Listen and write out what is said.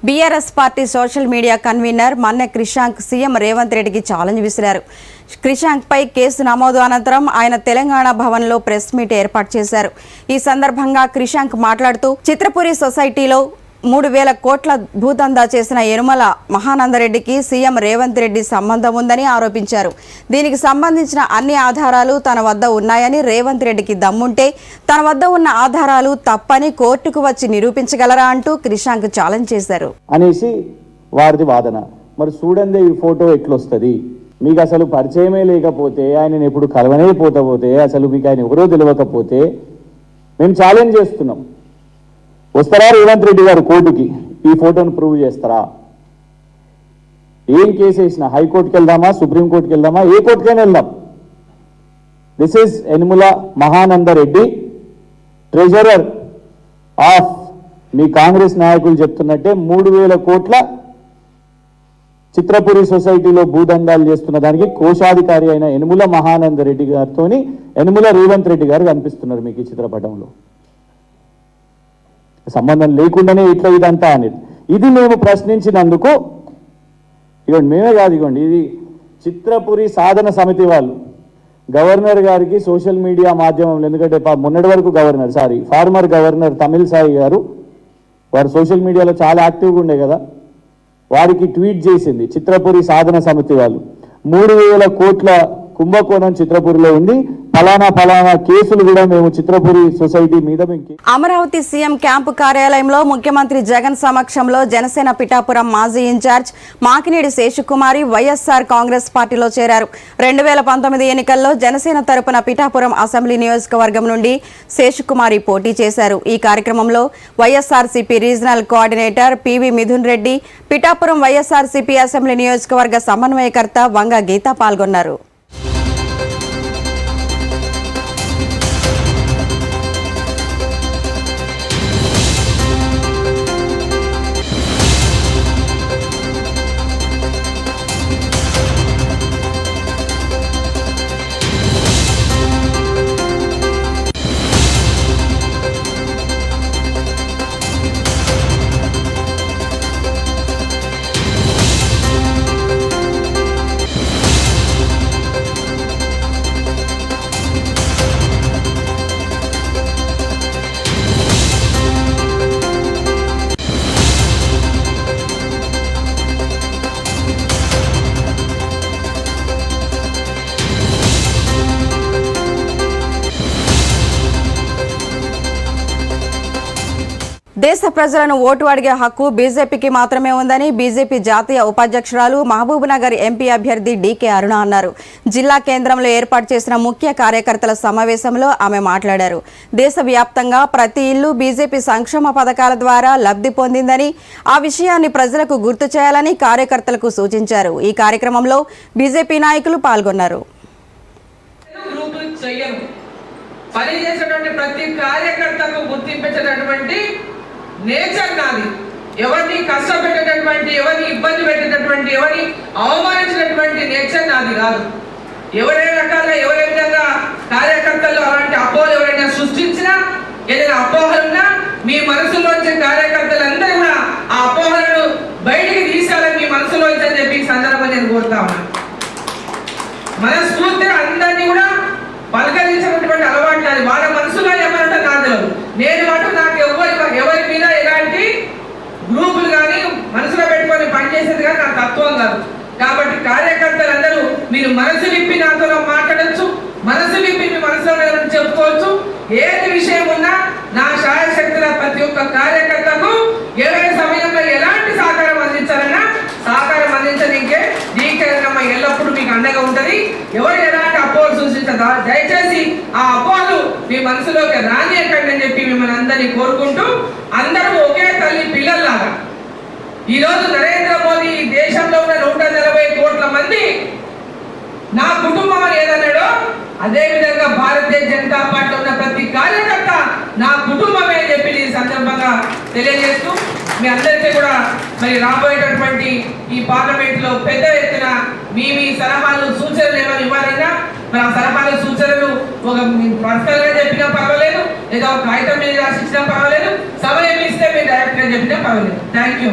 BRS party social media convener Manne Krishank CM Revanth రెడ్డికి challenge విసిరారు. క్రిషాంక్ పై case నమోదు అనంతరం ఆయన తెలంగాణ భవన్లో ప్రెస్ మీట్ ఏర్పాటు చేశారు. ఈ సందర్భంగా క్రిషాంక్ మాట్లాడుతూ చిత్రపురి సొసైటీలో 3,000 కోట్ల భూదందా చేసిన యనుమల మహానందరెడ్డికి సీఎం రేవంత్ రెడ్డి సంబంధం ఉందని ఆరోపించారు. దీనికి సంబంధించిన అన్ని ఆధారాలు తన వద్ద ఉన్నాయని, రేవంత్ రెడ్డికి దమ్ముంటే తన వద్ద ఉన్న ఆధారాలు తప్పని కోర్టుకు వచ్చి నిరూపించగలరా అంటూ క్రిషాంక్ ఛాలెంజ్ చేశారు అనేసి వారిది వాదన. మరి చూడండి ఈ ఫోటో ఎట్లొస్తుంది, మీకు అసలు పరిచయమే లేకపోతే, ఆయనను ఎప్పుడు కలవనే పోతే, అసలు మీకు ఆయన ఎవరో తెలియకపోతే మేము ఛాలెంజ్ చేస్తున్నాం. వస్తారా రేవంత్ రెడ్డి గారు కోర్టుకి? ఈ ఫోటోను ప్రూవ్ చేస్తారా? ఏం కేసు వేసినా హైకోర్టుకి వెళ్దామా, సుప్రీంకోర్టుకి వెళ్దామా, ఏ కోర్టుకైనా వెళ్దాం. This is Yanamala Mahanandareddy, treasurer of మీ కాంగ్రెస్ నాయకులు చెప్తున్నట్టే 3,000 కోట్ల చిత్రపురి సొసైటీలో భూదందాలు చేస్తున్న దానికి కోశాధికారి అయిన యనుమల మహానందరెడ్డి గారితో యనుమల రేవంత్ రెడ్డి గారు కనిపిస్తున్నారు మీకు ఈ చిత్రపటంలో. సంబంధం లేకుండానే ఇట్లా ఇదంతా అనేది ఇది మేము ప్రశ్నించినందుకు, ఇవ్వండి మేమే కాదు, ఇవ్వండి ఇది చిత్రపురి సాధన సమితి వాళ్ళు గవర్నర్ గారికి సోషల్ మీడియా మాధ్యమంలో, ఎందుకంటే మొన్నటి వరకు ఫార్మర్ గవర్నర్ తమిళసాయి గారు వారు సోషల్ మీడియాలో చాలా యాక్టివ్గా ఉండే కదా, వారికి ట్వీట్ చేసింది చిత్రపురి సాధన సమితి వాళ్ళు. 3,000 కోట్ల కుంభకోణం చిత్రపురిలో ఉంది, ఫలానా కేసులు కూడా మేము చిత్రపురి సొసైటీ మీద. అమరావతి సీఎం క్యాంపు కార్యాలయంలో ముఖ్యమంత్రి జగన్ సమక్షంలో జనసేన పిఠాపురం మాజీ ఇన్ఛార్జ్ మాకినేడి శేషకుమారి వైఎస్ఆర్ కాంగ్రెస్ పార్టీలో చేరారు. 2019 ఎన్నికల్లో జనసేన తరపున పిఠాపురం అసెంబ్లీ నియోజకవర్గం నుండి శేషకుమారి పోటీ చేశారు. ఈ కార్యక్రమంలో YSRCP regional coordinator PV Mithun Reddy, Pithapuram YSRCP assembly నియోజకవర్గ సమన్వయకర్త వంగ గీత పాల్గొన్నారు. దేశ ప్రజలను ఓటు అడిగే హక్కు బీజేపీకి మాత్రమే ఉందని బీజేపీ జాతీయ ఉపాధ్యక్షురాలు మహబూబ్నగర్ ఎంపీ అభ్యర్థి డీకే అరుణ అన్నారు. జిల్లా కేంద్రంలో ఏర్పాటు చేసిన ముఖ్య కార్యకర్తల సమావేశంలో ఆమె మాట్లాడారు. దేశవ్యాప్తంగా ప్రతి ఇల్లు బీజేపీ సంక్షేమ పథకాల ద్వారా లబ్ధి పొందిందని, ఆ విషయాన్ని ప్రజలకు గుర్తు చేయాలని కార్యకర్తలకు సూచించారు. ఈ కార్యక్రమంలో బీజేపీ నాయకులు పాల్గొన్నారు. నేచర్ నాది. ఎవరిని కష్టపెట్టేటటువంటి, ఎవరిని ఇబ్బంది పెట్టేటటువంటి, ఎవరిని అవమానించినటువంటి నేచర్ నాది కాదు. ఎవరే రకాలుగా ఎవరే విధంగా కార్యకర్తలు అలాంటి అపోహలు ఎవరైనా సృష్టించినా, ఏదైనా అపోహలున్నా మీ మనసులోంచి కార్యకర్తలందరూ కూడా ఆ అపోహలను బయటికి తీసాలని మీ మనసులోంచి అని చెప్పి ఈ సందర్భంగా నేను కోరుతా ఉన్నాను. మనస్ఫూర్తిగా అందరినీ కూడా పలకరించినటువంటి అలవాటు నాది. వాళ్ళ మనసులో ఏమంటే నాకు తెలియదు. నేను మాట నాకు ఎవరి మీద ఎలాంటి గ్రూపులు కానీ మనసులో పెట్టుకొని పనిచేసేది కానీ నా తత్వం కాదు. కాబట్టి కార్యకర్తలందరూ మీరు మనసు విప్పి నాతో మాట్లాడచ్చు, మనసు విప్పి మీ మనసులో చెప్పుకోవచ్చు. ఏది విషయం ఉన్నా నా శాయశక్తుల ప్రతి ఒక్క కార్యకర్తకు ఎవరి సమయంలో ఎలాంటి సహకారం అందించాలన్నా సహకారం అందించడానికే డీకే అమ్మ ఎల్లప్పుడూ మీకు అండగా ఉంటుంది. ఎవరు ఎలాంటి అపోహలు సూచించదా దయచేసి ఆ అపోహలు మీ మనసులోకి రానియకండి అని చెప్పి మిమ్మల్ని అందరినీ కోరుకుంటూ, అందరూ ఒకే తల్లి పిల్లల్లాగా ఈరోజు నరేంద్ర మోదీ దేశంలో ఉన్న 140 కోట్ల మంది నా కుటుంబం అని ఏదన్నాడో అదే విధంగా భారతీయ జనతా పార్టీలో ఉన్న ప్రతి కార్యకర్త నా కుటుంబమే అని చెప్పి ఈ సందర్భంగా తెలియజేస్తూ, మీ అందరికీ కూడా మరి రాబోయేటటువంటి ఈ పార్లమెంట్ లో పెద్ద ఎత్తున మీ సలహాలు సూచనలు ఏమైనా ఇవ్వాలన్నా మరి ఆ సలహాలు సూచనలు ఒక పర్సనల్ గా చెప్పినా పర్వాలేదు, లేదా ఒక కాగితం మీద రాసిచ్చినా పర్వాలేదు, సమయం ఇస్తే మీరు డైరెక్ట్ గా చెప్పినా పర్వాలేదు. Thank you.